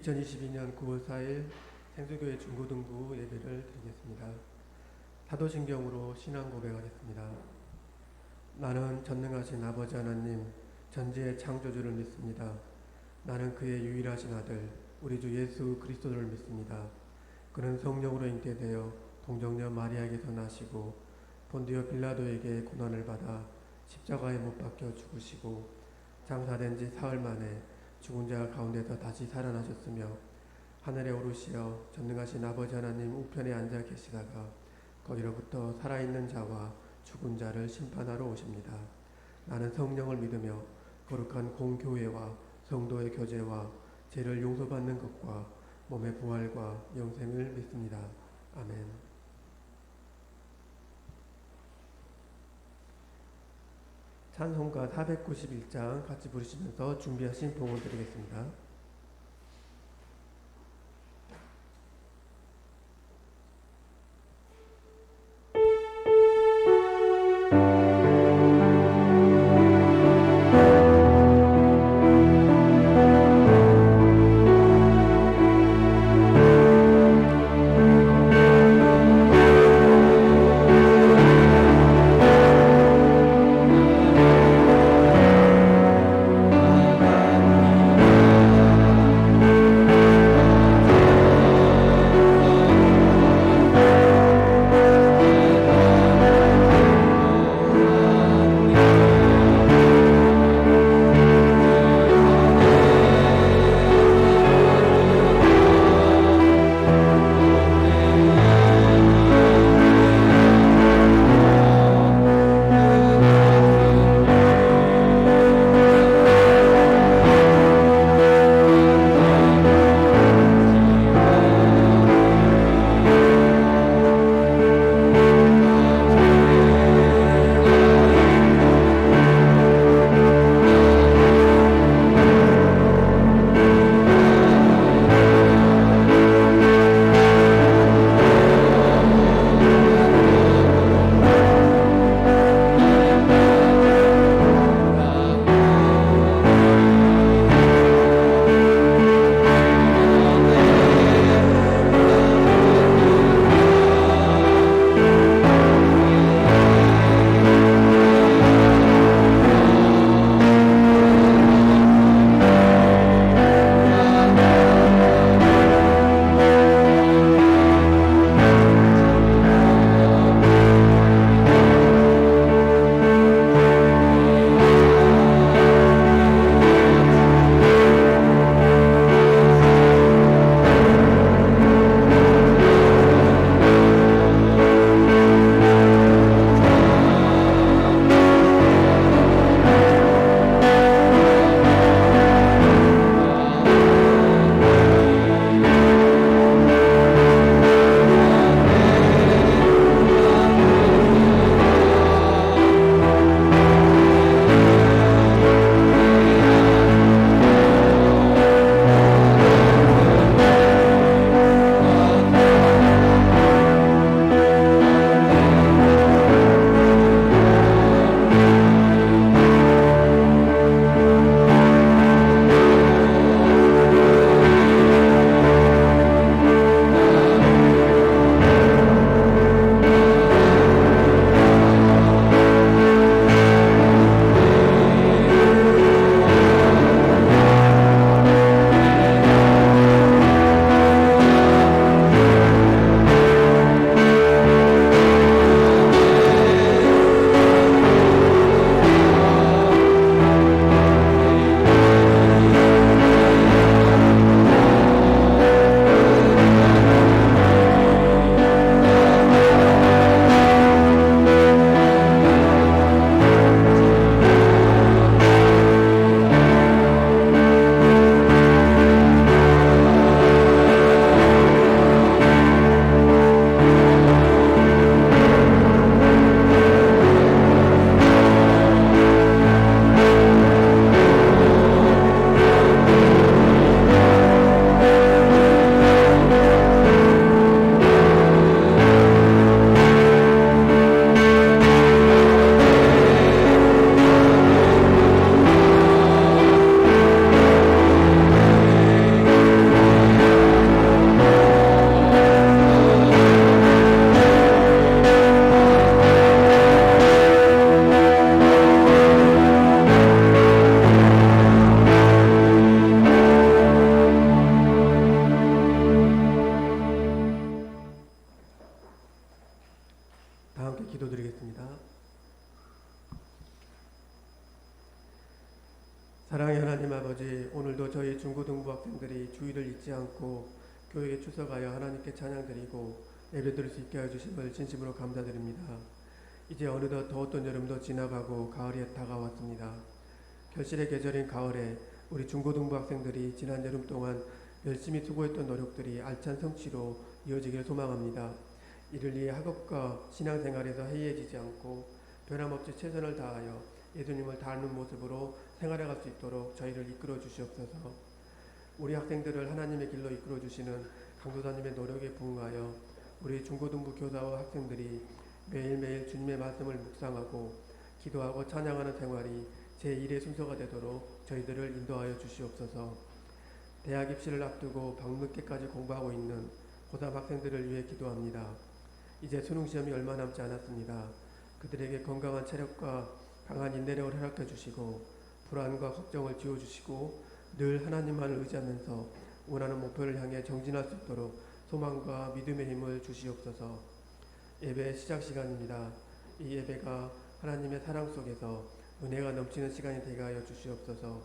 2022년 9월 4일 생수교회 중고등부 예배를 드리겠습니다. 사도신경으로 신앙 고백하겠습니다. 나는 전능하신 아버지 하나님 전지의 창조주를 믿습니다. 나는 그의 유일하신 아들 우리 주 예수 그리스도를 믿습니다. 그는 성령으로 잉태되어 동정녀 마리아에게서 나시고 본디오 빌라도에게 고난을 받아 십자가에 못 박혀 죽으시고 장사된 지 사흘 만에 죽은 자 가운데서 다시 살아나셨으며 하늘에 오르시어 전능하신 아버지 하나님 우편에 앉아 계시다가 거기로부터 살아있는 자와 죽은 자를 심판하러 오십니다. 나는 성령을 믿으며 거룩한 공교회와 성도의 교제와 죄를 용서받는 것과 몸의 부활과 영생을 믿습니다. 아멘. 찬송가 491장 같이 부르시면서 준비하신 봉헌 드리겠습니다. 아버지, 오늘도 저희 중고등부 학생들이 주의를 잊지 않고 교회에 출석하여 하나님께 찬양드리고 예배드릴 수 있게 하여 주심을 진심으로 감사드립니다. 이제 어느덧 더웠던 여름도 지나가고 가을이 다가왔습니다. 결실의 계절인 가을에 우리 중고등부 학생들이 지난 여름 동안 열심히 수고했던 노력들이 알찬 성취로 이어지길 소망합니다. 이를 위해 학업과 신앙생활에서 해이해지지 않고 변함없이 최선을 다하여 예수님을 닮은 모습으로 생활해갈 수 있도록 저희를 이끌어 주시옵소서. 우리 학생들을 하나님의 길로 이끌어 주시는 강도사님의 노력에 부응하여 우리 중고등부 교사와 학생들이 매일매일 주님의 말씀을 묵상하고 기도하고 찬양하는 생활이 제1의 순서가 되도록 저희들을 인도하여 주시옵소서. 대학 입시를 앞두고 밤늦게까지 공부하고 있는 고3 학생들을 위해 기도합니다. 이제 수능시험이 얼마 남지 않았습니다. 그들에게 건강한 체력과 강한 인내력을 허락해 주시고 불안과 걱정을 지워주시고 늘 하나님만을 의지하면서 원하는 목표를 향해 정진할 수 있도록 소망과 믿음의 힘을 주시옵소서. 예배 시작 시간입니다. 이 예배가 하나님의 사랑 속에서 은혜가 넘치는 시간이 되게 하여 주시옵소서.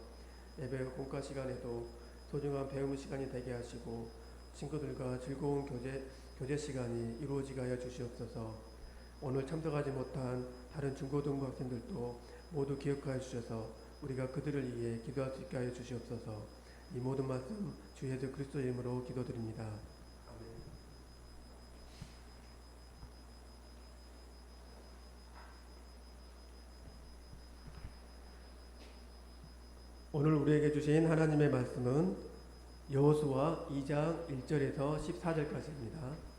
예배 공과 시간에도 소중한 배움 시간이 되게 하시고 친구들과 즐거운 교제 시간이 이루어지게 하여 주시옵소서. 오늘 참석하지 못한 다른 중고등부 학생들도 모두 기억하여 주셔서 우리가 그들을 위해 기도할 수 있게 하여 주시옵소서. 이 모든 말씀 주 예수 그리스도의 이름으로 기도드립니다. 아멘. 오늘 우리에게 주신 하나님의 말씀은 여호수아 2장 1절에서 14절까지입니다.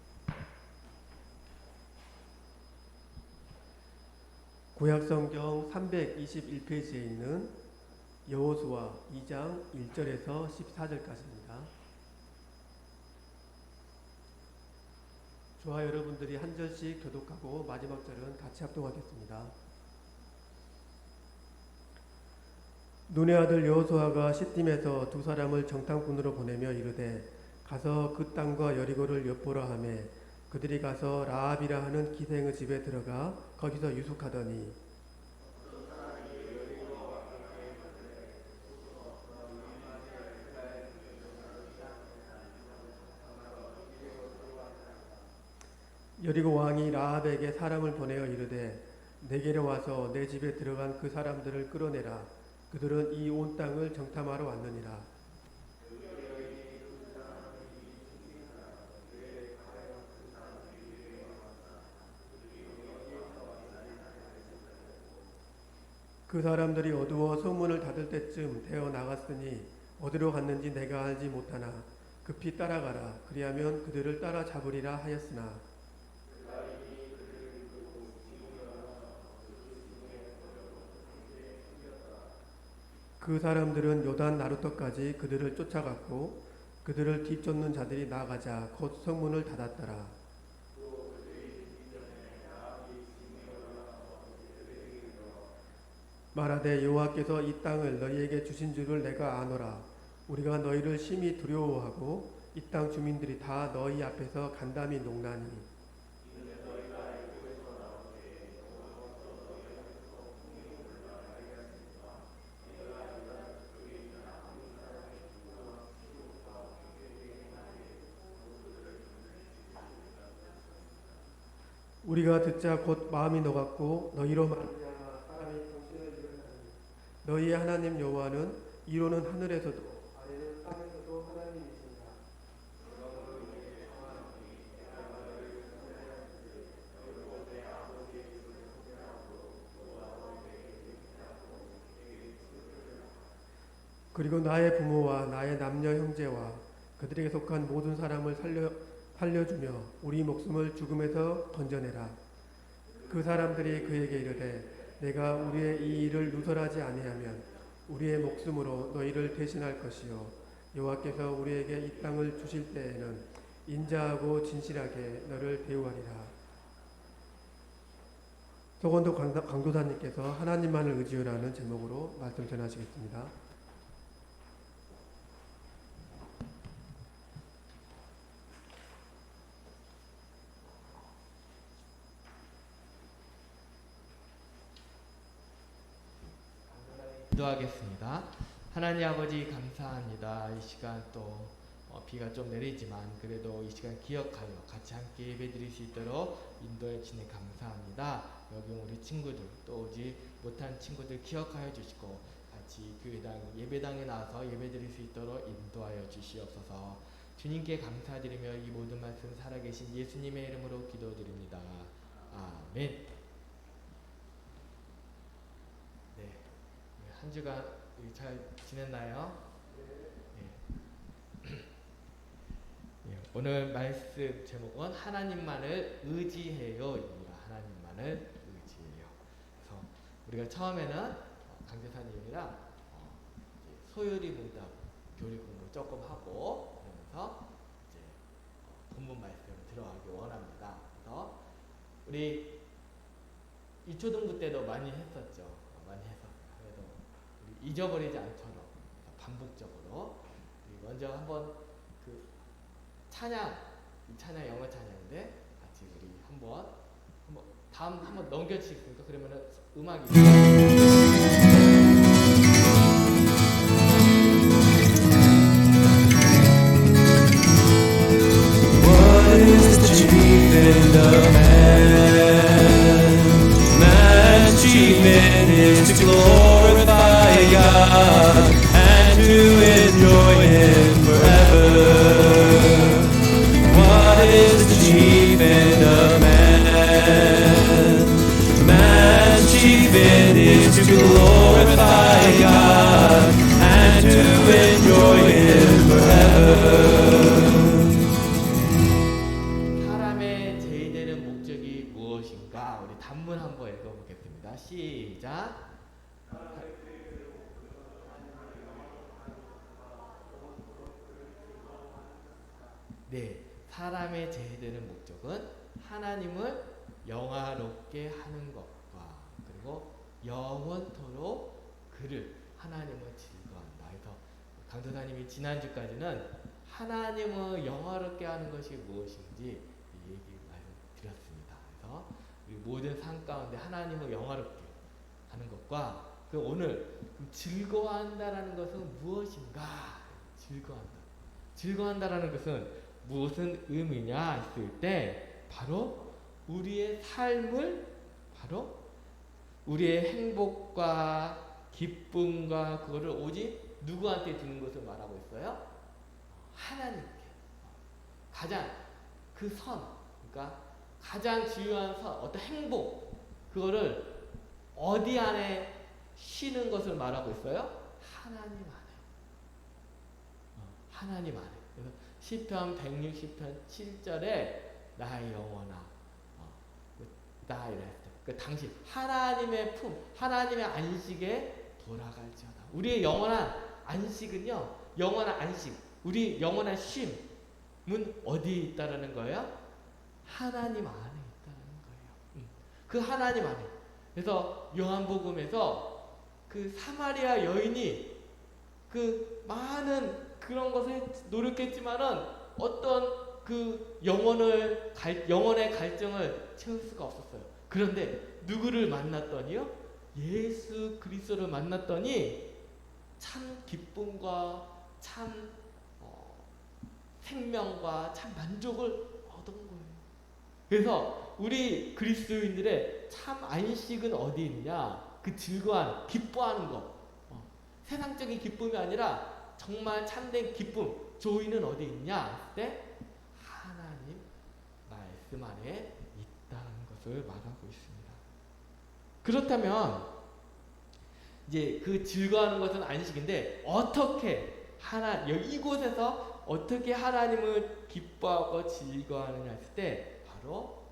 구약성경 321페이지에 있는 여호수아 2장 1절에서 14절까지입니다. 저와 여러분들이 한 절씩 교독하고 마지막 절은 같이 합동하겠습니다. 눈의 아들 여호수아가 시딤에서 두 사람을 정탐꾼으로 보내며 이르되 가서 그 땅과 여리고를 엿보라 하매 그들이 가서 라합이라 하는 기생의 집에 들어가 거기서 유숙하더니 여리고 왕이 라합에게 사람을 보내어 이르되 내게로 와서 내 집에 들어간 그 사람들을 끌어내라. 그들은 이 온 땅을 정탐하러 왔느니라. 그 사람들이 어두워 성문을 닫을 때쯤 되어 나갔으니 어디로 갔는지 내가 알지 못하나 급히 따라가라. 그리하면 그들을 따라잡으리라 하였으나 그 사람들은 요단 나루터까지 그들을 쫓아갔고 그들을 뒤쫓는 자들이 나가자 곧 성문을 닫았더라. 말하되 여호와께서 이 땅을 너희에게 주신 줄을 내가 아노라. 우리가 너희를 심히 두려워하고 이 땅 주민들이 다 너희 앞에서 간담이 농나니 우리가 듣자 곧 마음이 녹았고 너희로 말미암아 사람이 정신을 잃었나니 너희의 하나님 여호와는 이로는 하늘에서도 아래는 땅에서도 하나님이시니라. 그리고 나의 부모와 나의 남녀 형제와 그들에게 속한 모든 사람을 살려주며 우리 목숨을 죽음에서 건져내라. 그 사람들이 그에게 이르되 내가 우리의 이 일을 누설하지 아니하면 우리의 목숨으로 너희를 대신할 것이요 여호와께서 우리에게 이 땅을 주실 때에는 인자하고 진실하게 너를 대우하리라. 서건도 강도사님께서 하나님만을 의지하라는 제목으로 말씀 전하시겠습니다. 기도하겠습니다. 하나님 아버지 감사합니다. 이 시간 또 비가 좀 내리지만 그래도 이 시간 기억하여 같이 함께 예배드릴 수 있도록 인도해 주시니 감사합니다. 여기 우리 친구들 또 오지 못한 친구들 기억하여 주시고 같이 교회당 예배당에 나와서 예배드릴 수 있도록 인도하여 주시옵소서. 주님께 감사드리며 이 모든 말씀 살아계신 예수님의 이름으로 기도드립니다. 아멘. 네, 한 주간 잘 지냈나요? 네. 네, 오늘 말씀 제목은 하나님만을 의지해요입니다. 하나님만을 의지해요. 그래서 우리가 처음에는 강대사님이랑 소요리 문답 교리 공부 조금 하고 그러면서 이제 본문 말씀 들어가기 원합니다. 그래서 우리 이초등부 때도 많이 했었죠. 많이 했었어요. 그래도 우리 잊어버리지 않도록 반복적으로 먼저 한번 그 찬양, 이 찬양 영어 찬양인데 같이 우리 한번 다음 한번 넘겨주시겠습니까? 그러면은 음악이 What is the chief end of man? Man's chief end is to glorify God and to enjoy Him forever. What is the chief end of man? Man's chief end is to glorify God and to enjoy Him forever. 사람의 제의되는 목적이 무엇인가? 우리 단문 한번 읽어보겠습니다. 시작. 네, 사람의 제의되는 목적은 하나님을 영화롭게 하는 것과 그리고 영원토록 그를 하나님을 즐거워한다. 그래서 강도사님이 지난주까지는 하나님을 영화롭게 하는 것이 무엇인지 얘기 말씀드렸습니다. 그래서 우리 모든 삶 가운데 하나님을 영화롭게 하는 것과 그 오늘 즐거워한다라는 것은 무엇인가? 즐거워한다라는 것은 무슨 의미냐 했을 때 바로 우리의 삶을 바로 우리의 행복과 기쁨과 그거를 오직 누구한테 주는 것을 말하고 있어요? 하나님께. 가장 그 선, 그러니까 가장 중요한 선, 어떤 행복, 그거를 어디 안에 쉬는 것을 말하고 있어요? 하나님 안에. 하나님 안에. 그래서 시편 160편 7절에 나의 영혼아, 나 이랬어요. 그 당신 하나님의 품, 하나님의 안식에 돌아갈지어다. 우리의 영원한 안식은요, 영원한 안식, 우리 영원한 쉼은 어디에 있다라는 거예요? 하나님 안에 있다는 거예요. 그 하나님 안에. 그래서 요한복음에서 그 사마리아 여인이 그 많은 그런 것을 노력했지만은 어떤 그 영혼의 갈증을 채울 수가 없었어요. 그런데 누구를 만났더니요? 예수 그리스도를 만났더니 참 기쁨과 참 생명과 참 만족을 얻은 거예요. 그래서 우리 그리스도인들의 참 안식은 어디 있냐? 그 즐거운 기뻐하는 것. 세상적인 기쁨이 아니라 정말 참된 기쁨, 조이는 어디 있냐 했을 때 하나님 말씀 안에 있다는 것을 말하고 있습니다. 그렇다면 이제 그 즐거워하는 것은 안식인데 어떻게 이곳에서 어떻게 하나님을 기뻐하고 즐거워하느냐 했을 때 바로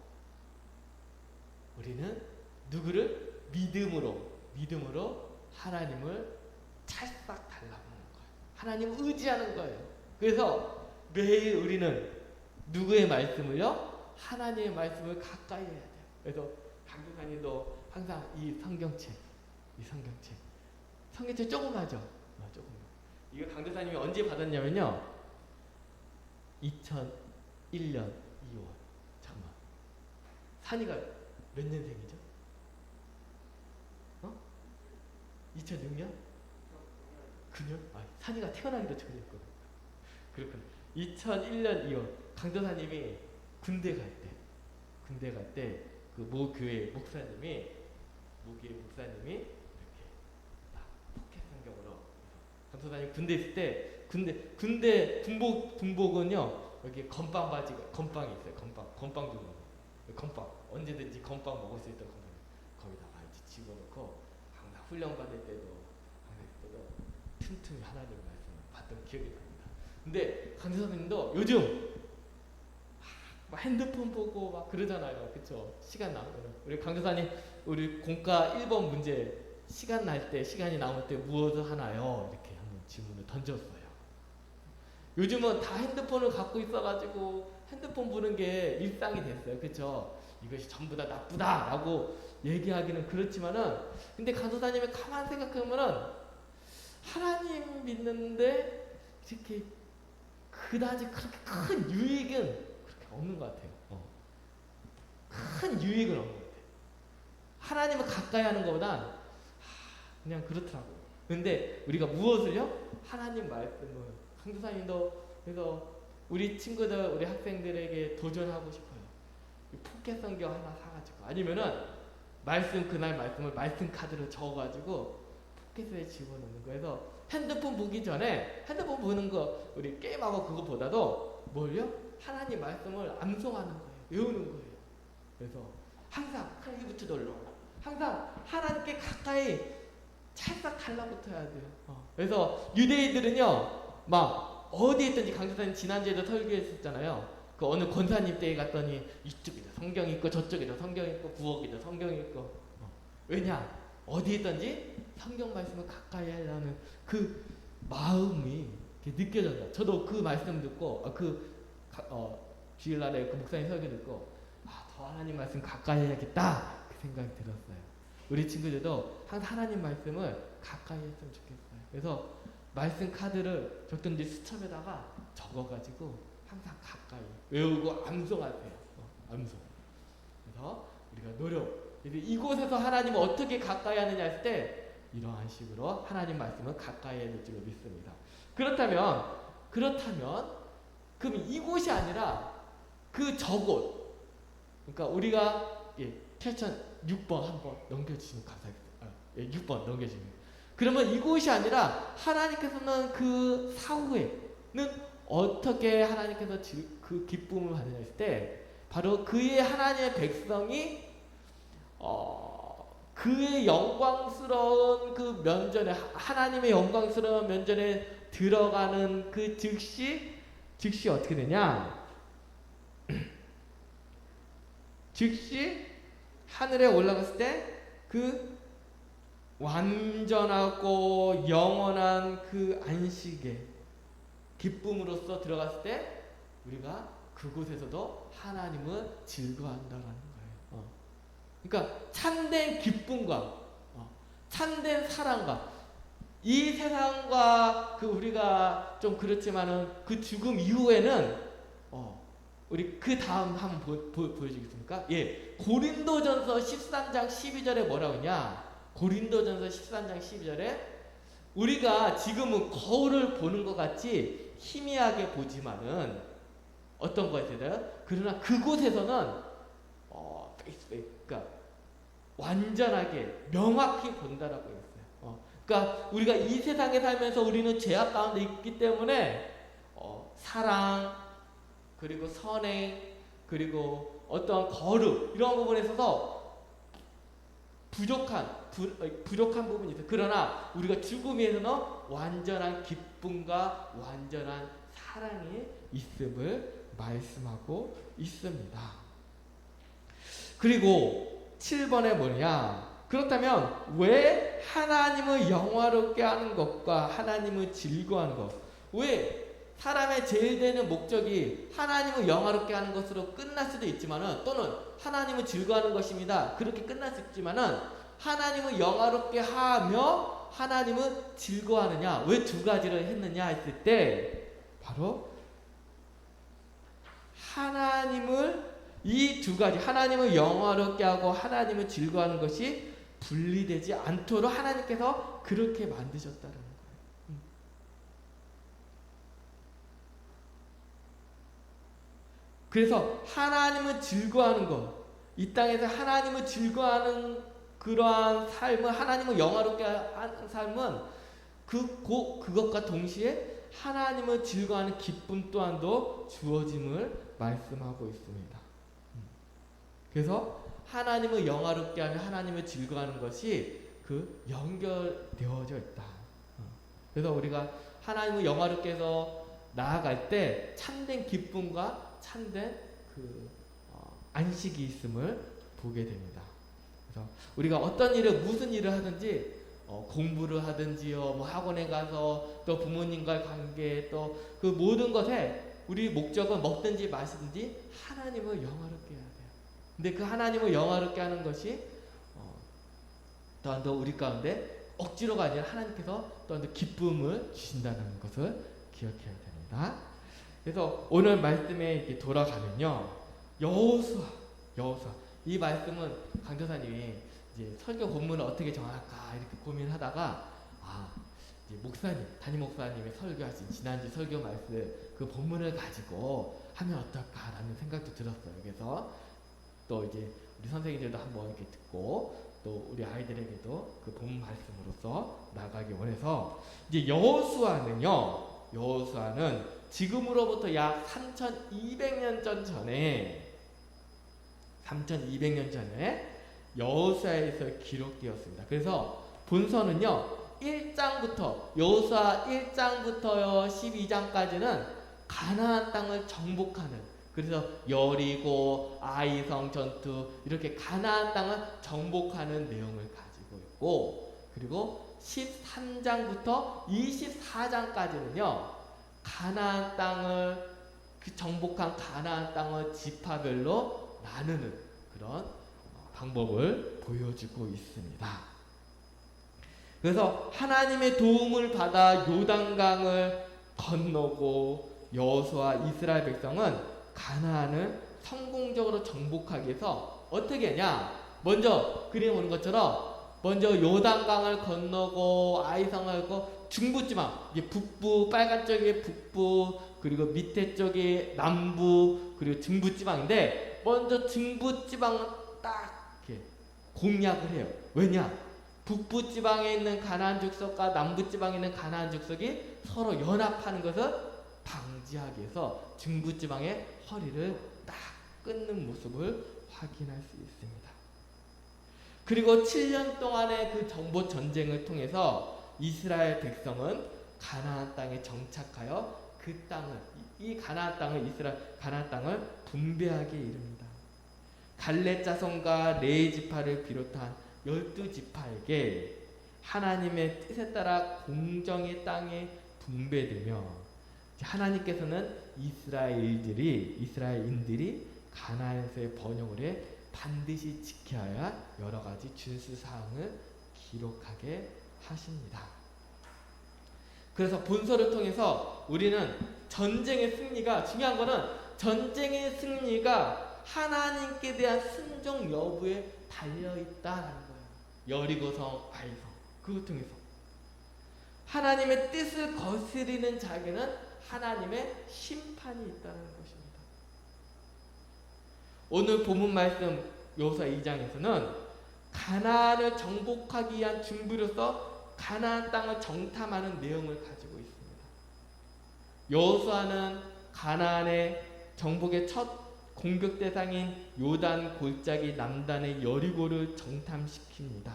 우리는 누구를 믿음으로 하나님을 찰싹 달라붙는 거예요. 하나님을 의지하는 거예요. 그래서 매일 우리는 누구의 말씀을요? 하나님의 말씀을 가까이 해야 돼요. 그래서 강도사님도 항상 이 성경책 조그마죠? 조금. 이거 강도사님이 언제 받았냐면요. 2001년 2월. 잠깐만. 산이가 몇 년생이죠? 2006년? 9년? 산이가 태어나기도 전이었거든. 그렇군. 2001년 2월 강도사님이 군대 갈 때 그 모 교회 목사님이 이렇게 포켓 성경으로 강도사님 군대 있을 때 군대 군복은요 여기 건빵 있어요. 건빵 주는 건빵 언제든지 건빵 먹을 수 있던 건빵 거기다가 이제 집어넣고 항상 훈련 받을 때도 틈틈이 하나님 말씀을 받던 기억이 납니다. 근데 강도사님도 요즘 막 핸드폰 보고 막 그러잖아요. 그쵸? 시간 나면 우리 강도사님 우리 공과 1번 문제 시간이 남을 때 무엇을 하나요? 이렇게 한번 질문을 던졌어요. 요즘은 다 핸드폰을 갖고 있어가지고 핸드폰 보는 게 일상이 됐어요. 그쵸? 이것이 전부 다 나쁘다라고 얘기하기는 그렇지만은 근데 강도사님이 가만 생각해보면은 하나님 믿는데 이렇게 그다지 그렇게 큰 유익은 그렇게 없는 것 같아요. 큰 유익은 없는 것 같아요. 하나님을 가까이 하는 것보단 그냥 그렇더라고요. 근데 우리가 무엇을요? 하나님 말씀을 강도사님도 그래서 우리 친구들 우리 학생들에게 도전하고 싶어요. 포켓 성경 하나 사가지고 아니면은 그날 말씀을 말씀 카드로 적어가지고 포켓에 집어넣는 거에서 핸드폰 보기 전에 핸드폰 보는 거 우리 게임하고 그거보다도 뭘요? 하나님 말씀을 암송하는 거예요. 외우는 거예요. 그래서 항상 하나님부터 놀러 항상 하나님께 가까이 찰싹 달라붙어야 돼요. 그래서 유대인들은요 막 어디에 있든지 강도사님 지난주에도 설교했었잖아요. 그 어느 권사님 댁에 갔더니 이쪽에도 성경 있고 저쪽에도 성경 있고 부엌에도 성경 있고 왜냐? 어디에 있든지 성경 말씀을 가까이 하려는 그 마음이 느껴졌다. 저도 그 말씀 듣고 주일날에 그 목사님 설교 듣고 더 하나님 말씀 가까이 해야겠다 그 생각이 들었어요. 우리 친구들도 항상 하나님 말씀을 가까이 했으면 좋겠어요. 그래서 말씀 카드를 적든지 수첩에다가 적어가지고 항상 가까이 외우고 암송하세요. 암송. 그래서 우리가 노력. 그래서 이곳에서 하나님을 어떻게 가까이 하느냐 했을 때 이러한 식으로 하나님 말씀을 가까이 해야 될 줄로 믿습니다. 그렇다면 그럼 이곳이 아니라 그 저곳. 그러니까 우리가 8006번 한번 넘겨주시면 감사하겠습니다. 6번 넘겨주시면. 그러면 이곳이 아니라 하나님께서는 그 사후에는 어떻게 하나님께서 그 기쁨을 받느냐 했을 때 바로 그의 하나님의 백성이 그의 영광스러운 그 면전에 하나님의 영광스러운 면전에 들어가는 그 즉시 어떻게 되냐? 즉시 하늘에 올라갔을 때 그 완전하고 영원한 그 안식의 기쁨으로써 들어갔을 때 우리가 그곳에서도 하나님을 즐거워한다라는 거예요. 그러니까 참된 기쁨과 참된 사랑과 이 세상과 그 우리가 좀 그렇지만은 그 죽음 이후에는 우리 그 다음 한번 보여주겠습니까? 고린도전서 13장 12절에 뭐라고 하냐? 고린도전서 13장 12절에 우리가 지금은 거울을 보는 것 같이 희미하게 보지만은 어떤 것이든 그러나 그곳에서는 그러니까 완전하게 명확히 본다라고 했어요. 그러니까 우리가 이 세상에 살면서 우리는 죄악 가운데 있기 때문에 사랑 그리고 선행 그리고 어떤 거룩 이런 부분에 있어서 부족한 부분이 있어요. 그러나 우리가 죽음에서는 완전한 기쁨과 완전한 사랑이 있음을 말씀하고 있습니다. 그리고 7번에 뭐냐? 그렇다면 왜 하나님을 영화롭게 하는 것과 하나님을 즐거워하는 것? 왜 사람의 제일 되는 목적이 하나님을 영화롭게 하는 것으로 끝날 수도 있지만은 또는 하나님을 즐거워하는 것입니다. 그렇게 끝날 수 있지만은 하나님을 영화롭게 하며 하나님을 즐거워하느냐? 왜 두 가지를 했느냐 했을 때 바로 이 두 가지 하나님을 영화롭게 하고 하나님을 즐거워하는 것이 분리되지 않도록 하나님께서 그렇게 만드셨다는 거예요. 그래서 하나님을 즐거워하는 것, 이 땅에서 하나님을 즐거워하는 그러한 삶은, 하나님을 영화롭게 하는 삶은 그것과 동시에 하나님을 즐거워하는 기쁨 또한도 주어짐을 말씀하고 있습니다. 그래서 하나님을 영화롭게 하며 하나님을 즐거워하는 것이 연결되어져 있다. 그래서 우리가 하나님을 영화롭게 해서 나아갈 때 참된 기쁨과 참된 안식이 있음을 보게 됩니다. 그래서 우리가 어떤 일을, 무슨 일을 하든지, 공부를 하든지요, 뭐 학원에 가서 또 부모님과의 관계, 또 그 모든 것에 우리 목적은 먹든지 마시든지 하나님을 영화롭게 해야 돼요. 근데 그 하나님을 영화롭게 하는 것이 또한 더 우리 가운데 억지로가 아니라 하나님께서 또한 더 기쁨을 주신다는 것을 기억해야 됩니다. 그래서 오늘 말씀에 이렇게 돌아가면요, 여호수아 이 말씀은 강도사님이 이제 설교 본문을 어떻게 정할까 이렇게 고민하다가 이제 담임 목사님의 설교하신 지난주 설교 말씀 그 본문을 가지고 하면 어떨까라는 생각도 들었어요. 그래서 또 이제 우리 선생님들도 한번 이렇게 듣고 또 우리 아이들에게도 그 본문 말씀으로서 나가기 원해서 이제 여호수아는 지금으로부터 약 3,200년 전에 여호수아에서 기록되었습니다. 그래서 본서는요, 1장부터 여호수아 1장부터 12장까지는 가나안 땅을 정복하는, 그래서 여리고, 아이성 전투, 이렇게 가나안 땅을 정복하는 내용을 가지고 있고, 그리고 13장부터 24장까지는요 가나안 땅을 정복한 가나안 땅을 지파별로 나누는 그런 방법을 보여주고 있습니다. 그래서 하나님의 도움을 받아 요단강을 건너고 여호수아 이스라엘 백성은 가나안을 성공적으로 정복하기 위해서 어떻게 하냐? 먼저 그림에 보는 것처럼 먼저 요단강을 건너고 아이성을 걷고 중부지방, 이게 북부, 빨간 쪽이 북부, 그리고 밑에 쪽이 남부, 그리고 중부지방인데 먼저 중부지방은 딱 이렇게 공략을 해요. 왜냐? 북부지방에 있는 가나안 족속과 남부지방에 있는 가나안 족속이 서로 연합하는 것을 방지하기 위해서 중부지방의 허리를 딱 끊는 모습을 확인할 수 있습니다. 그리고 7년 동안의 그 정복 전쟁을 통해서 이스라엘 백성은 가나안 땅에 정착하여 그 땅을, 이 가나안 땅을 분배하게 이릅니다. 갈렙 자손과 레위 지파를 비롯한 12지파에게 하나님의 뜻에 따라 공정의 땅에 분배되며 하나님께서는 이스라엘인들이 가나안에서의 번영을 해 반드시 지켜야 할 여러 가지 준수사항을 기록하게 하십니다. 그래서 본서를 통해서 우리는 전쟁의 승리가, 중요한 거는 전쟁의 승리가 하나님께 대한 순종 여부에 달려있다라는 거예요. 여리고성, 아이성, 그것 통해서 하나님의 뜻을 거스리는 자에게는 하나님의 심판이 있다는 것입니다. 오늘 본문 말씀 여호수아 2장에서는 가나안을 정복하기 위한 준비로서 가나안 땅을 정탐하는 내용을 가지고 있습니다. 여호수아는 가나안의 정복의 첫 공격 대상인 요단 골짜기 남단의 여리고를 정탐시킵니다.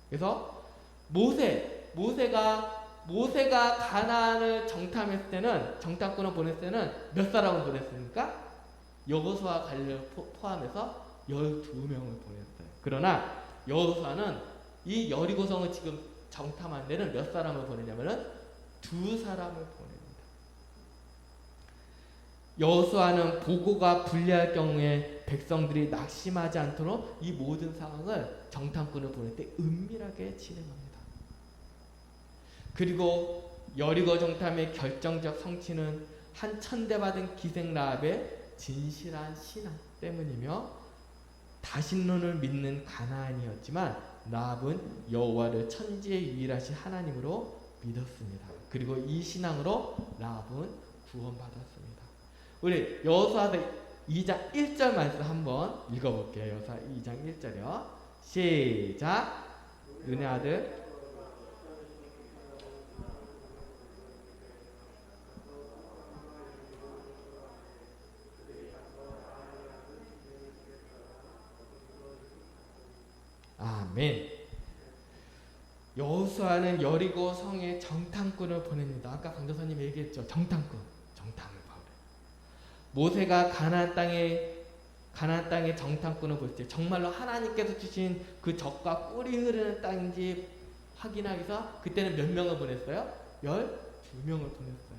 그래서 모세가 가나안을 정탐했을 때는, 정탐꾼을 보냈을 때는 몇 사람을 보냈습니까? 여호수아 갈렙을 포함해서 12명을 보냈어요. 그러나 여호수아는 이 여리고성을 지금 정탐한 데는 몇 사람을 보내냐면은 2사람을 보냅니다. 여호수아는 보고가 불리할 경우에 백성들이 낙심하지 않도록 이 모든 상황을 정탐꾼을 보낼 때 은밀하게 진행합니다. 그리고 여리고 정탐의 결정적 성취는 한 천대받은 기생 라합의 진실한 신앙 때문이며 다신론을 믿는 가나안이었지만 라합은 여호와를 천지의 유일하신 하나님으로 믿었습니다. 그리고 이 신앙으로 라합은 구원받았습니다. 우리 여호수아 2장 1절 말씀 한번 읽어볼게요. 여호수아 2장 1절이요. 시작. 눈의 아들 아멘. 여호수아는 여리고 성에 정탐꾼을 보냅니다. 아까 강도사님 얘기했죠. 정탐꾼, 정탐을 보내. 모세가 가나안 땅에 정탐꾼을 볼 때 정말로 하나님께서 주신 그 적과 꿀이 흐르는 땅인지 확인하기 위해서 그때는 몇 명을 보냈어요? 12명을 보냈어요.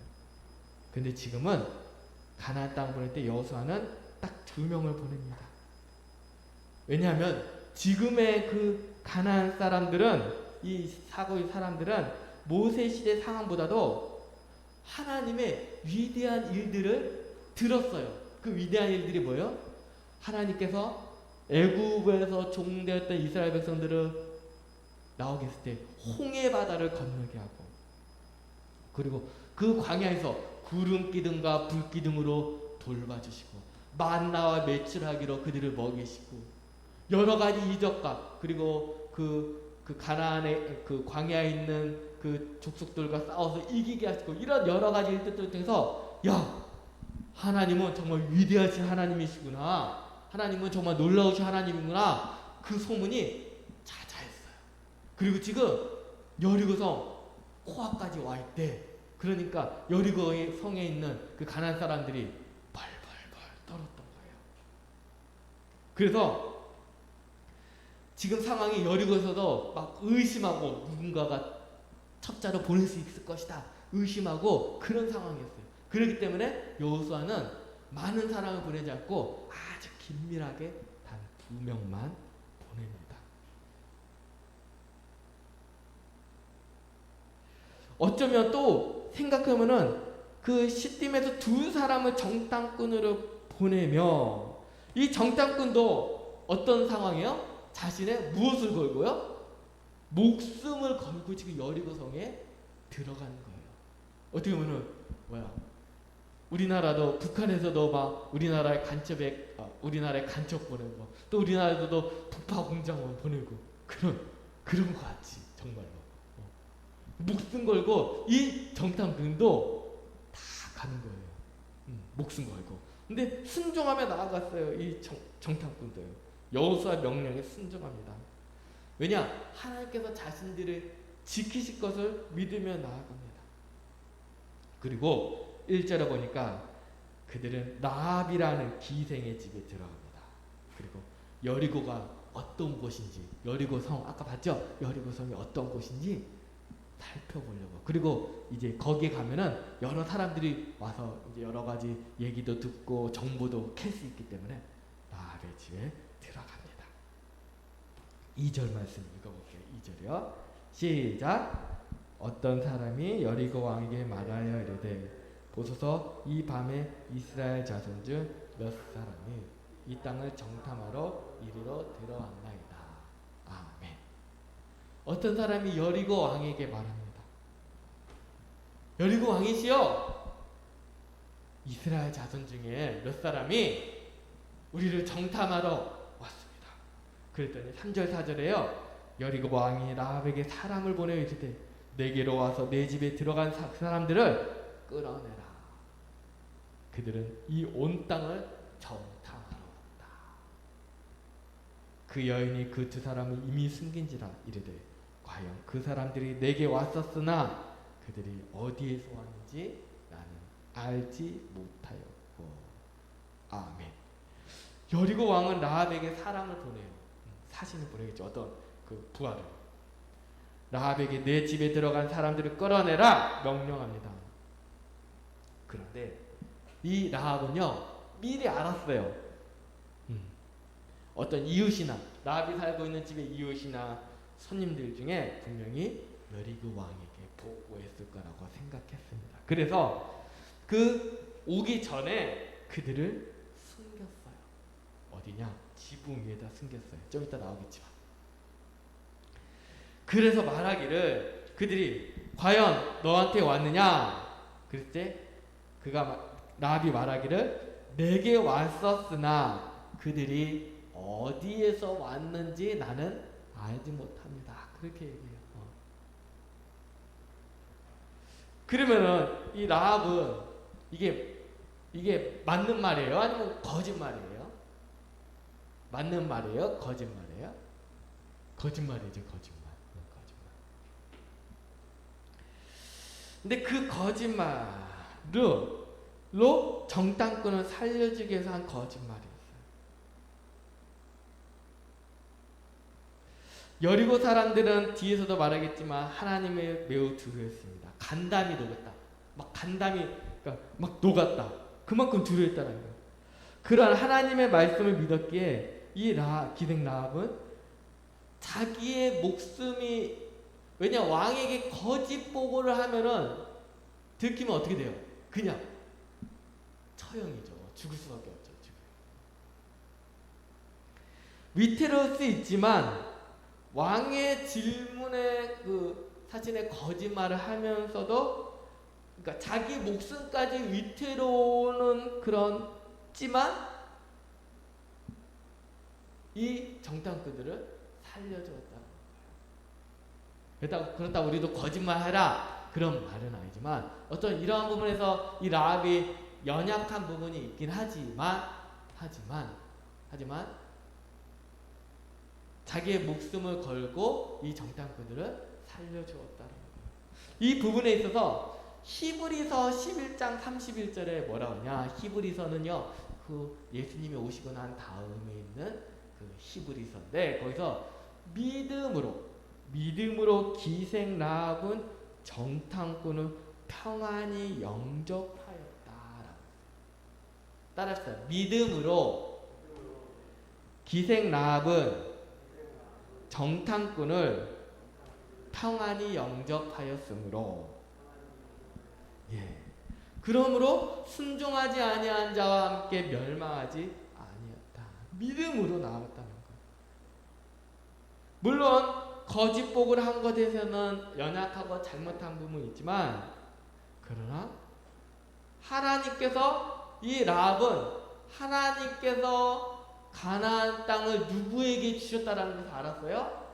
근데 지금은 가나안 땅 보낼 때 여호수아는 딱 2명을 보냅니다. 왜냐하면 지금의 그 가나안 사람들은, 이 사고의 사람들은 모세 시대 상황보다도 하나님의 위대한 일들을 들었어요. 그 위대한 일들이 뭐예요? 하나님께서 애굽에서 종되었던 이스라엘 백성들을 나오게 했을 때 홍해 바다를 건너게 하고, 그리고 그 광야에서 구름 기둥과 불 기둥으로 돌봐주시고, 만나와 매출하기로 그들을 먹이시고, 여러 가지 이적과, 그리고 그 가나안의 그 광야에 있는 그 족속들과 싸워서 이기게 하시고, 이런 여러 가지 일들을 통해서 야, 하나님은 정말 위대하신 하나님이시구나, 하나님은 정말 놀라우신 하나님이구나, 그 소문이 자자했어요. 그리고 지금 여리고성 코앞까지 와 있대. 그러니까 여리고 성에 있는 그 가나안 사람들이 벌벌벌 떨었던 거예요. 그래서 지금 상황이 여리고에서도 막 의심하고, 누군가가 첩자로 보낼 수 있을 것이다 의심하고 그런 상황이었어요. 그렇기 때문에 여호수아는 많은 사람을 보내지 않고 아주 긴밀하게 단 2명만 보냅니다. 어쩌면 또 생각하면은 그 시딤에서 2사람을 정탐꾼으로 보내며, 이 정탐꾼도 어떤 상황이에요? 자신의 무엇을 걸고요? 목숨을 걸고 지금 여리고성에 들어간 거예요. 어떻게 보면은 우리나라도, 북한에서도 막 우리나라에 간첩 보내고, 또 우리나라에서도 북파 공작원 보내고, 그런 거 같지 정말로. 목숨 걸고 이 정탐꾼도 다 가는 거예요. 목숨 걸고. 근데 순종하며 나아갔어요. 이 정탐꾼도요. 여호수아 명령에 순종합니다. 왜냐? 하나님께서 자신들을 지키실 것을 믿으며 나아갑니다. 그리고 1절에 보니까 그들은 라합이라는 기생의 집에 들어갑니다. 그리고 여리고가 어떤 곳인지, 여리고성 아까 봤죠? 여리고성이 어떤 곳인지 살펴보려고. 그리고 이제 거기에 가면은 여러 사람들이 와서 이제 여러 가지 얘기도 듣고 정보도 캘 수 있기 때문에 라합의 집에 들어갑니다. 2절 말씀 읽어볼게요. 2절이요. 시작. 어떤 사람이 여리고 왕에게 말하여 이르되, 보소서 이 밤에 이스라엘 자손 중 몇 사람이 이 땅을 정탐하러 이리로 들어왔나이다. 아멘. 어떤 사람이 여리고 왕에게 말합니다. 여리고 왕이시여, 이스라엘 자손 중에 몇 사람이 우리를 정탐하러 왔습니다. 그랬더니 3절 4절에요. 여리고 왕이 라합에게 사람을 보내어 이르되, 내게로 와서 내 집에 들어간 사람들을 끌어내라. 그들은 이 온 땅을 정탐하러 왔다. 그 여인이 그 2사람을 이미 숨긴지라 이르되, 과연 그 사람들이 내게 왔었으나 그들이 어디에서 왔는지 나는 알지 못하였고. 아멘. 여리고 왕은 라합에게 사람을 보내요. 사신을 보내겠죠. 어떤 그 부하를. 라합에게 내 집에 들어간 사람들을 끌어내라 명령합니다. 그런데 이 라합은요, 미리 알았어요. 어떤 이웃이나, 라합이 살고 있는 집의 이웃이나 손님들 중에 분명히 여리고 왕에게 보고했을 거라고 생각했습니다. 그래서 그 오기 전에 그들을 숨겼어요. 어디냐? 지붕 위에다 숨겼어요. 좀 이따 나오겠지만. 그래서 말하기를, 그들이 과연 너한테 왔느냐? 그럴 때 라합이 말하기를, 내게 왔었으나 그들이 어디에서 왔는지 나는 알지 못합니다. 그렇게 얘기해요. 그러면은 이 라합은 이게 맞는 말이에요? 아니면 거짓말이에요? 맞는 말이에요? 거짓말이에요? 거짓말이죠, 거짓말. 근데 그 거짓말로 정탐꾼을 살려주기 위해서 한 거짓말이었어요. 여리고 사람들은 뒤에서도 말하겠지만 하나님을 매우 두려워했습니다. 간담이 녹았다. 그러니까 막 녹았다. 그만큼 두려워했다는 거예요. 그런 하나님의 말씀을 믿었기에 이 기생 라합은 자기의 목숨이, 왜냐 왕에게 거짓 보고를 하면은 들키면 어떻게 돼요? 그냥 처형이죠. 죽을 수밖에 없죠. 위태로울 수 있지만 왕의 질문에 사실에 거짓말을 하면서도, 그러니까 자기 목숨까지 위태로우는 그렇지만 이 정탐꾼들을 살려주었다는 거예요. 그렇다고 우리도 거짓말하라 그런 말은 아니지만 어떤 이러한 부분에서 이 라합이 연약한 부분이 있긴 하지만 자기의 목숨을 걸고 이 정탐꾼들을 살려주었다는 거예요. 이 부분에 있어서 히브리서 11장 31절에 뭐라고 하냐? 히브리서는요, 예수님이 오시고 난 다음에 있는 히브리서인데, 거기서 믿음으로 기생 라합은 정탐꾼을 평안히 영접하였다. 따라합시다. 믿음으로 기생 라합은 정탐꾼을 평안히 영접하였으므로, 그러므로 순종하지 아니한 자와 함께 멸망하지 아니었다. 믿음으로 나왔다는 거예요. 물론 거짓 복을 한 것에 대해서는 연약하고 잘못한 부분이 있지만, 그러나 하나님께서 이 라합은 하나님께서 가나안 땅을 누구에게 주셨다라는 것을 알았어요?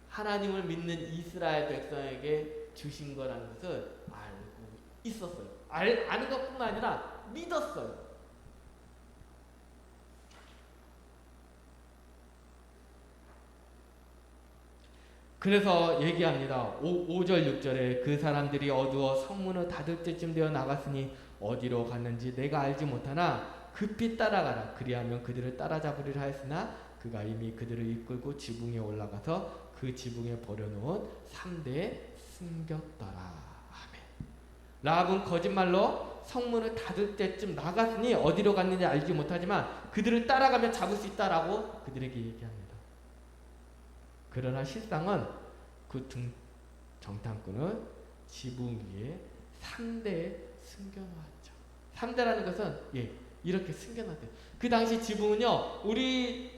하나님을 믿는 이스라엘 백성에게 주신 거라는 것을 알고 있었어요. 아는 것뿐만 아니라 믿었어요. 그래서 얘기합니다. 5절 6절에 그 사람들이 어두워 성문을 닫을 때쯤 되어 나갔으니 어디로 갔는지 내가 알지 못하나 급히 따라가라. 그리하면 그들을 따라잡으리라 하였으나 그가 이미 그들을 이끌고 지붕에 올라가서 그 지붕에 버려놓은 3대에 숨겼더라. 아멘. 라합은 거짓말로 성문을 닫을 때쯤 나갔으니 어디로 갔는지 알지 못하지만 그들을 따라가면 잡을 수 있다라고 그들에게 얘기합니다. 그러나 실상은 그 정탐꾼을 지붕 위에 3대에 숨겨놓았죠. 3대라는 것은 이렇게 숨겨놨대요. 그 당시 지붕은요, 우리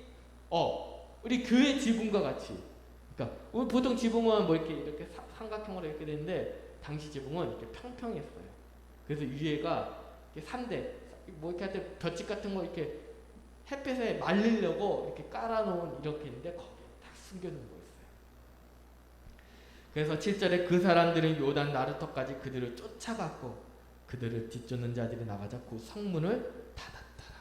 교회 지붕과 같이, 그러니까 우리 보통 지붕은 뭐 이렇게 삼각형으로 이렇게 되는데 당시 지붕은 이렇게 평평했어요. 그래서 위에가 3대 뭐 이렇게 할 때 볏짚 같은 거 이렇게 햇볕에 말리려고 이렇게 깔아놓은 이렇게 있는데 거기에 다 숨겨놓은 거 있어요. 그래서 7절에 그 사람들은 요단 나루터까지 그들을 쫓아갔고 그들을 뒤쫓는 자들이 나가자 그 성문을 닫았더라.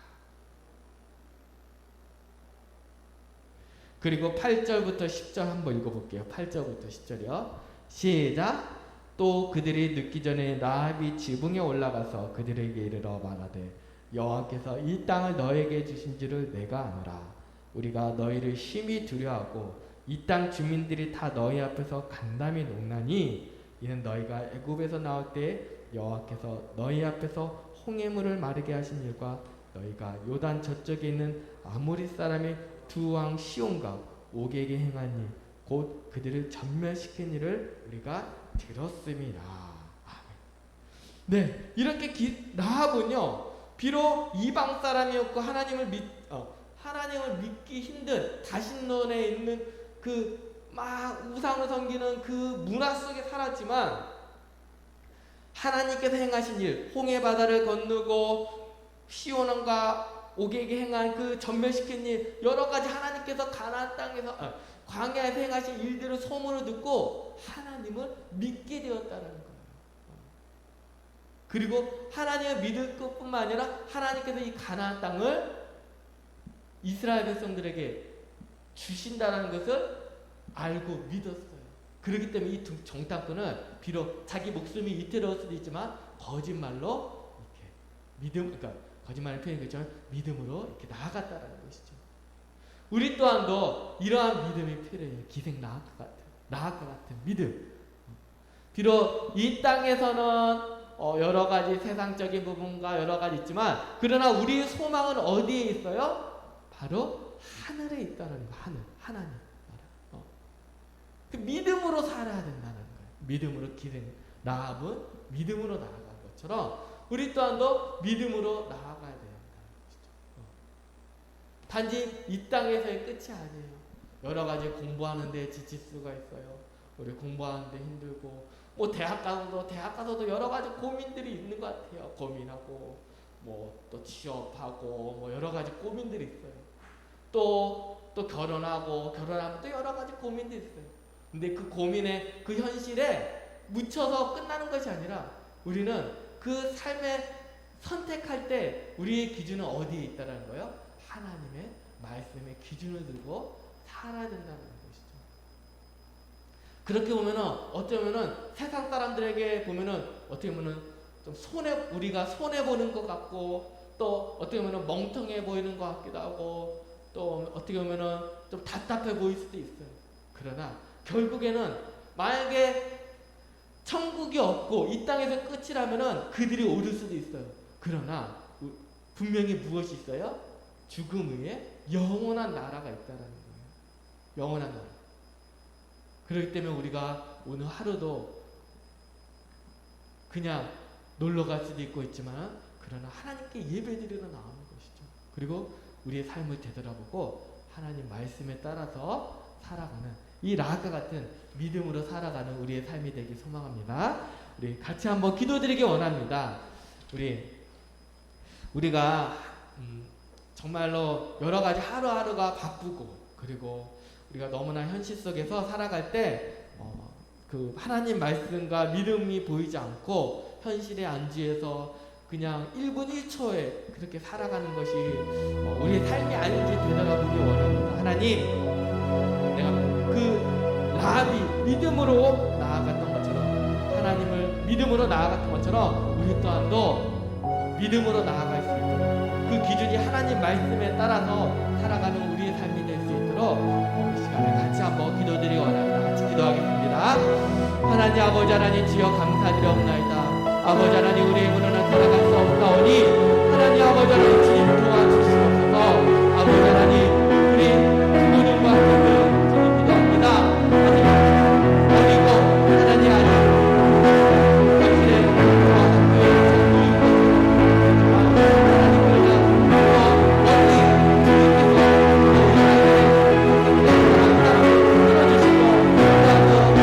그리고 8절부터 10절 한번 읽어볼게요. 8절부터 10절이요. 시작. 또 그들이 늦기 전에 라합이 지붕에 올라가서 그들에게 이르러 말하되 여호와께서 이 땅을 너에게 주신 줄을 내가 아노라. 우리가 너희를 심히 두려워하고 이 땅 주민들이 다 너희 앞에서 간담이 녹나니 이는 너희가 애굽에서 나올 때 여호와께서 너희 앞에서 홍해물을 마르게 하신 일과 너희가 요단 저쪽에 있는 아모리 사람의 두 왕 시온과 옥에게 행한 일 곧 그들을 전멸시킨 일을 우리가 들었습니다. 네, 이렇게 라합은요, 비록 이방 사람이었고 하나님을 믿기 힘든 다신론에 있는 막 우상을 섬기는 그 문화 속에 살았지만 하나님께서 행하신 일, 홍해 바다를 건너고 시온왕과 오게에게 행한 그 전멸시킨 일, 여러 가지 하나님께서 가나안 땅에서 광야에서 행하신 일들을 소문을 듣고 하나님을 믿게 되었다는 거예요. 그리고 하나님을 믿을 것뿐만 아니라 하나님께서 이 가나안 땅을 이스라엘 백성들에게 주신다는 것을 알고 믿었어요. 그렇기 때문에 이 정탐꾼은 비록 자기 목숨이 위태로울 수도 있지만 거짓말로 이렇게 그러니까 거짓말을 표현했지만 믿음으로 이렇게 나아갔다라는 것이죠. 우리 또한도 이러한 믿음이 필요해요. 기생 나아갈 것 같은 믿음. 비록 이 땅에서는 여러 가지 세상적인 부분과 여러 가지 있지만, 그러나 우리의 소망은 어디에 있어요? 바로 하늘에 있다는 거. 하나님. 그 믿음으로 살아야 된다는 거예요. 믿음으로 기생 라합은 믿음으로 나아간 것처럼 우리 또한도 믿음으로 나아가야 된다는 것이죠. 단지 이 땅에서의 끝이 아니에요. 여러 가지 공부하는데 지칠 수가 있어요. 우리 공부하는데 힘들고, 대학 가서도 여러 가지 고민들이 있는 것 같아요. 고민하고, 또 취업하고, 여러 가지 고민들이 있어요. 또 결혼하면 또 여러 가지 고민들이 있어요. 근데 그 고민에, 그 현실에 묻혀서 끝나는 것이 아니라 우리는 그 삶에 선택할 때 우리의 기준은 어디에 있다는 거예요? 하나님의 말씀의 기준을 들고 살아야 된다는 것이죠. 그렇게 보면은 어쩌면은 세상 사람들에게 보면은 어떻게 보면은 좀 우리가 손해 보는 것 같고, 또 어떻게 보면은 멍청해 보이는 것 같기도 하고, 또 어떻게 보면은 좀 답답해 보일 수도 있어요. 그러나 결국에는 만약에 천국이 없고 이 땅에서 끝이라면은 그들이 오를 수도 있어요. 그러나 분명히 무엇이 있어요? 죽음 위에 영원한 나라가 있다는 거예요. 영원한 나라. 그렇기 때문에 우리가 오늘 하루도 그냥 놀러 갈 수도 있지만, 그러나 하나님께 예배드리러 나오는 것이죠. 그리고 우리의 삶을 되돌아보고 하나님 말씀에 따라서 살아가는 이 라합과 같은 믿음으로 살아가는 우리의 삶이 되길 소망합니다. 우리 같이 한번 기도드리기 원합니다. 우리가 정말로 여러 가지 하루하루가 바쁘고, 그리고 우리가 너무나 현실 속에서 살아갈 때 그 하나님 말씀과 믿음이 보이지 않고 현실에 안주해서 그냥 1분 1초에 그렇게 살아가는 것이 우리의 삶이 아닌지 되돌아보기 원합니다. 하나님, 내가 그 라합이 믿음으로 나아갔던 것처럼, 하나님을 믿음으로 나아갔던 것처럼 우리 또한도 믿음으로 나아갈 수 있도록, 그 기준이 하나님 말씀에 따라서 살아가는 우리의 삶이 될 수 있도록 이 시간에 같이 한번 기도드리기 원합니다. 같이 기도하겠습니다. 하나님 아버지, 하나님 주여 감사드리옵나이다. 아버지 하나님, 우리의 문화는 살아갈 수 없사오니 하나님 아버지 하나님 주님 도와주시옵소서. 아버지 하나님, 우리 부모님과 함께 주님 기도합니다. 하나님 어리고 하나님 아닌 현실의 부모와 학교의 전부이고 하나님, 그러나 멀리 주님께서 우리 아이들의 들어주시고 또한 기뻐해 주시고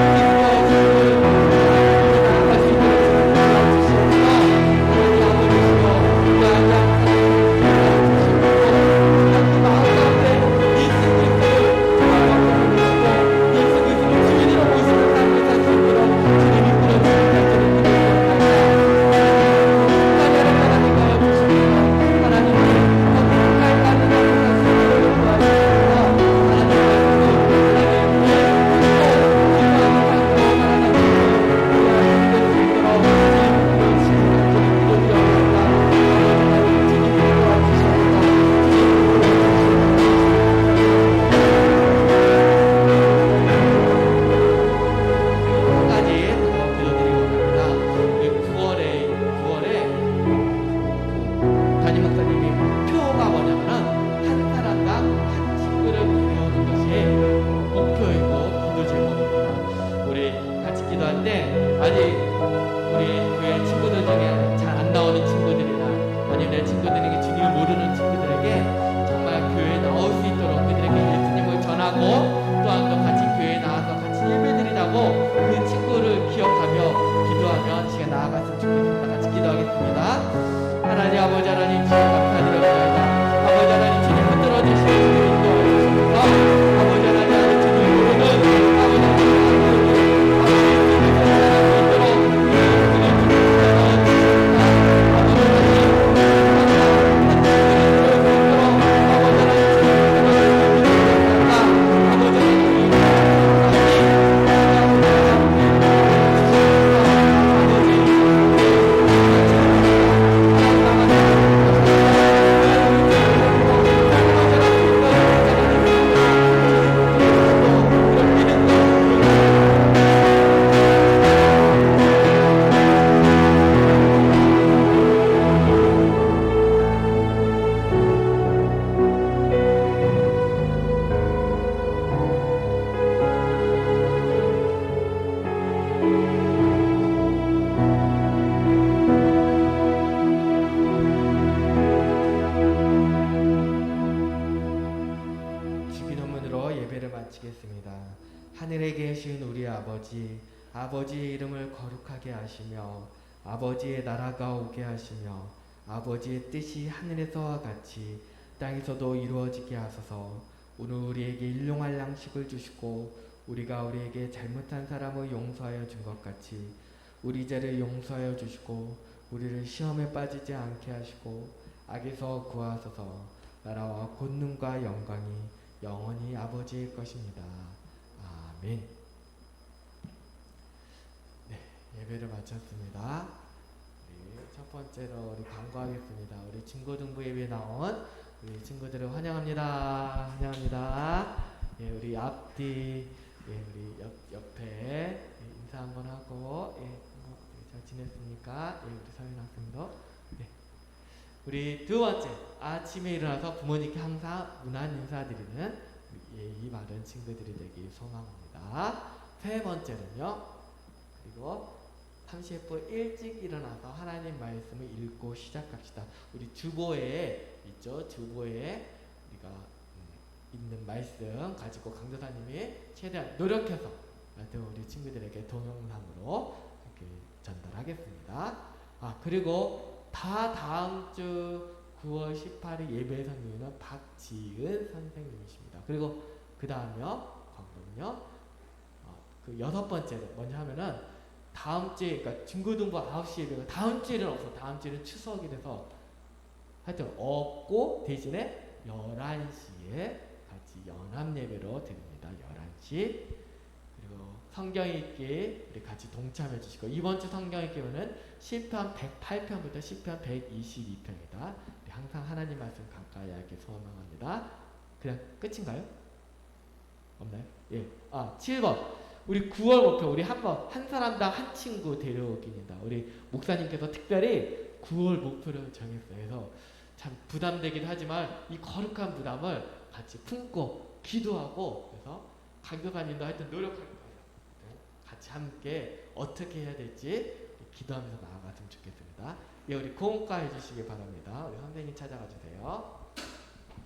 나아갈 수 있도록 하나님 아버지, 하나님 주여 마치겠습니다. 하늘에 계신 우리 아버지, 아버지의 이름을 거룩하게 하시며 아버지의 나라가 오게 하시며 아버지의 뜻이 하늘에서와 같이 땅에서도 이루어지게 하소서. 오늘 우리에게 일용할 양식을 주시고 우리가 우리에게 잘못한 사람을 용서하여 준 것 같이 우리 죄를 용서하여 주시고 우리를 시험에 빠지지 않게 하시고 악에서 구하소서. 나라와 권능과 영광이 영원히 아버지의 것입니다. 아멘. 네, 예배를 마쳤습니다. 첫 번째로 우리 광고하겠습니다. 우리 중고등부 예배 나온 우리 친구들을 환영합니다. 환영합니다. 예, 우리 앞뒤, 예, 우리 옆에 인사 한번 하고, 예, 잘 지냈습니까? 예, 우리 서윤 학생도. 네. 우리 두 번째, 아침에 일어나서 부모님께 항상 문안 인사드리는 예의 바른 친구들이 되길 소망합니다. 세 번째는요, 그리고 30분 일찍 일어나서 하나님 말씀을 읽고 시작합시다. 우리 주보에 있죠? 주보에 우리가 있는 말씀 가지고 강도사님이 최대한 노력해서 우리 친구들에게 동영상으로 이렇게 전달하겠습니다. 그리고 다음 주 9월 18일 예배 선생님은 박지은 선생님이십니다. 그리고 그 다음요, 광고는요, 그 여섯 번째로 뭐냐 하면은 다음 주에, 그러니까 중고등부 9시 예배가 다음 주에는 없어. 다음 주에는 추석이라서 하여튼 없고 대신에 11시에 같이 연합 예배로 드립니다. 11시. 그리고 성경 읽기 우리 같이 동참해 주시고, 이번 주 성경 읽기는 시편 108편부터 시편 122편이다. 항상 하나님 말씀 가까이 하길 소망합니다. 그냥 끝인가요? 없나요? 예. 7번. 우리 9월 목표, 우리 한 사람당 한 친구 데려오기입니다. 우리 목사님께서 특별히 9월 목표를 정했어요. 그래서 참 부담되긴 하지만 이 거룩한 부담을 같이 품고 기도하고, 그래서 강교사님도 하여튼 노력할 거예요. 같이 함께 어떻게 해야 될지 기도하면서 나아갔으면 좋겠습니다. 예, 우리 고음과 해주시기 바랍니다. 우리 선생님 찾아가 주세요.